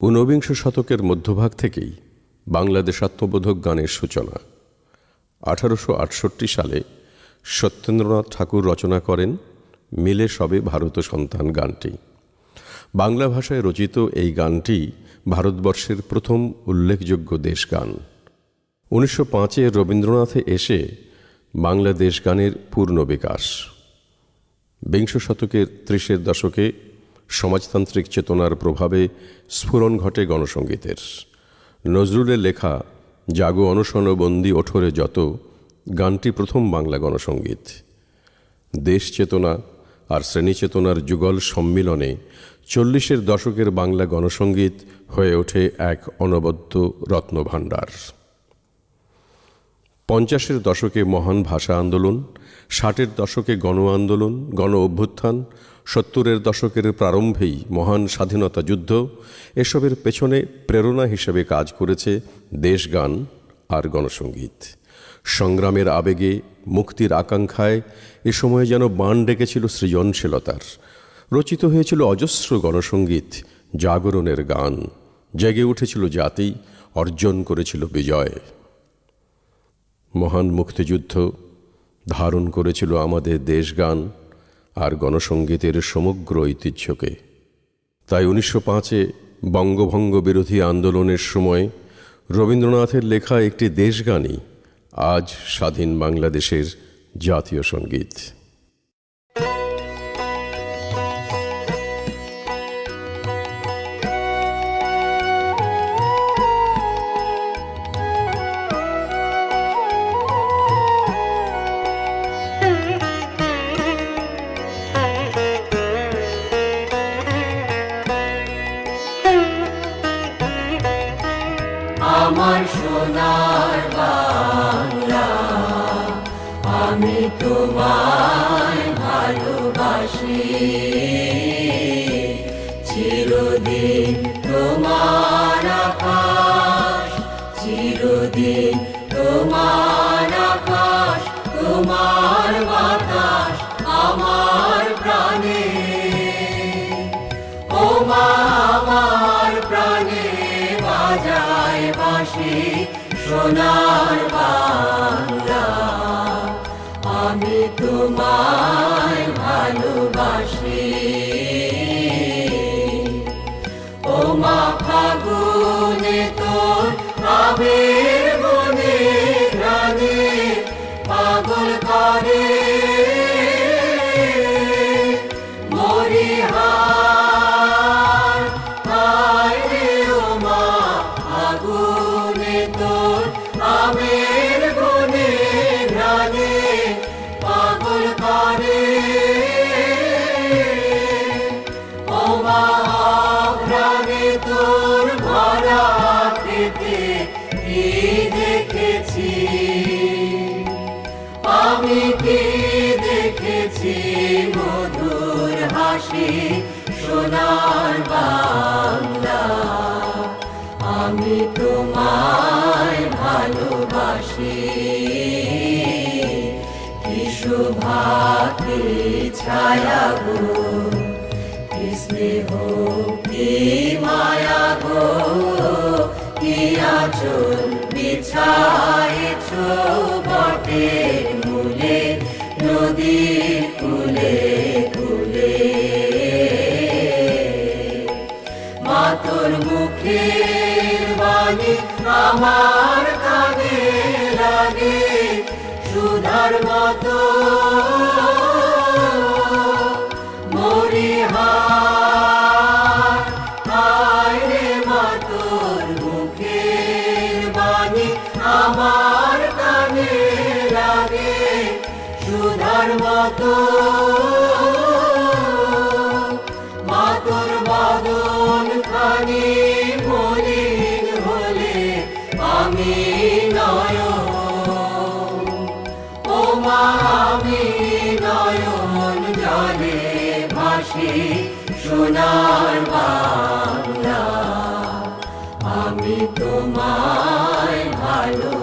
ঊনবিংশ শতকের মধ্যভাগ থেকেই বাংলাদেশ আত্মবোধক গানের সূচনা। 1868 সালে সত্যেন্দ্রনাথ ঠাকুর রচনা করেন মিলে সবে ভারত সন্তান গানটি। বাংলা ভাষায় রচিত এই গানটি ভারতবর্ষের প্রথম উল্লেখযোগ্য দেশগান। 1905-এ রবীন্দ্রনাথে এসে বাংলা দেশগানের পূর্ণ বিকাশ। বিংশ শতকের 30-এর দশকে সমাজতান্ত্রিক চেতনার প্রভাবে স্ফুরণ ঘটে গণসঙ্গীতের। নজরুলের লেখা জাগো অনশন বন্দি ওঠরে যত গানটি প্রথম বাংলা গণসঙ্গীত। দেশ চেতনা আর শ্রেণী চেতনার যুগল সম্মিলনে 40-এর দশকের বাংলা গণসঙ্গীত হয়ে ওঠে এক অনবদ্য রত্নভাণ্ডার। 50-এর দশকে মহান ভাষা আন্দোলন, 60-এর দশকে গণ আন্দোলন, গণ অভ্যুত্থান, 70-এর দশকের প্রারম্ভেই মহান স্বাধীনতা যুদ্ধ, এসবের পেছনে প্রেরণা হিসেবে কাজ করেছে দেশগান আর গণসঙ্গীত। সংগ্রামের আবেগে, মুক্তির আকাঙ্ক্ষায় এ সময় যেন বাণ ডেকেছিল সৃজনশীলতার। রচিত হয়েছিল অজস্র গণসঙ্গীত, জাগরণের গান। জেগে উঠেছিল জাতি, অর্জন করেছিল বিজয়। মহান মুক্তিযুদ্ধ ধারণ করেছিল আমাদের দেশগান আর গণসঙ্গীতের সমগ্র ঐতিহ্যকে। তাই 1905-এ বঙ্গভঙ্গ বিরোধী আন্দোলনের সময় রবীন্দ্রনাথের লেখা একটি দেশগানই আজ স্বাধীন বাংলাদেশের জাতীয় সঙ্গীত। আমার সোনার বাংলা, আমি তোমায় ভালোবাসি। চিরদিন তোমার আকাশ, চিরদিন তোমার আকাশ, তোমার বাতাস আমার প্রাণে। ও মা আমার প্রাণে বাজায় বাঁশি সোনার বাংলা, আমি তোমায় ভালোবাসি। ও মা ফাগুনে তোর আবির বনে ঘ্রাণে পাগল করে আমি কি দেখেছি মধুর হাসি সোনার বাংলা, আমি তোমায় ভালোবাসি। কি শোভা কি ছায়া গো, কি স্নেহ কি মায়া গো, কি আঁচল বিছায়েছ বটের মূলে নদীর কূলে কূলে। মা তোর মুখের বাণী আমার কানে লাগে সুধার মতো। আমার কানে লাগে সুধার মতো। মাতর বদন খানি মলিন হলে আমি নয়ন, ও মা আমি নয়ন জলে ভাসি সোনার বাংলা, আমি তোমায় ভালো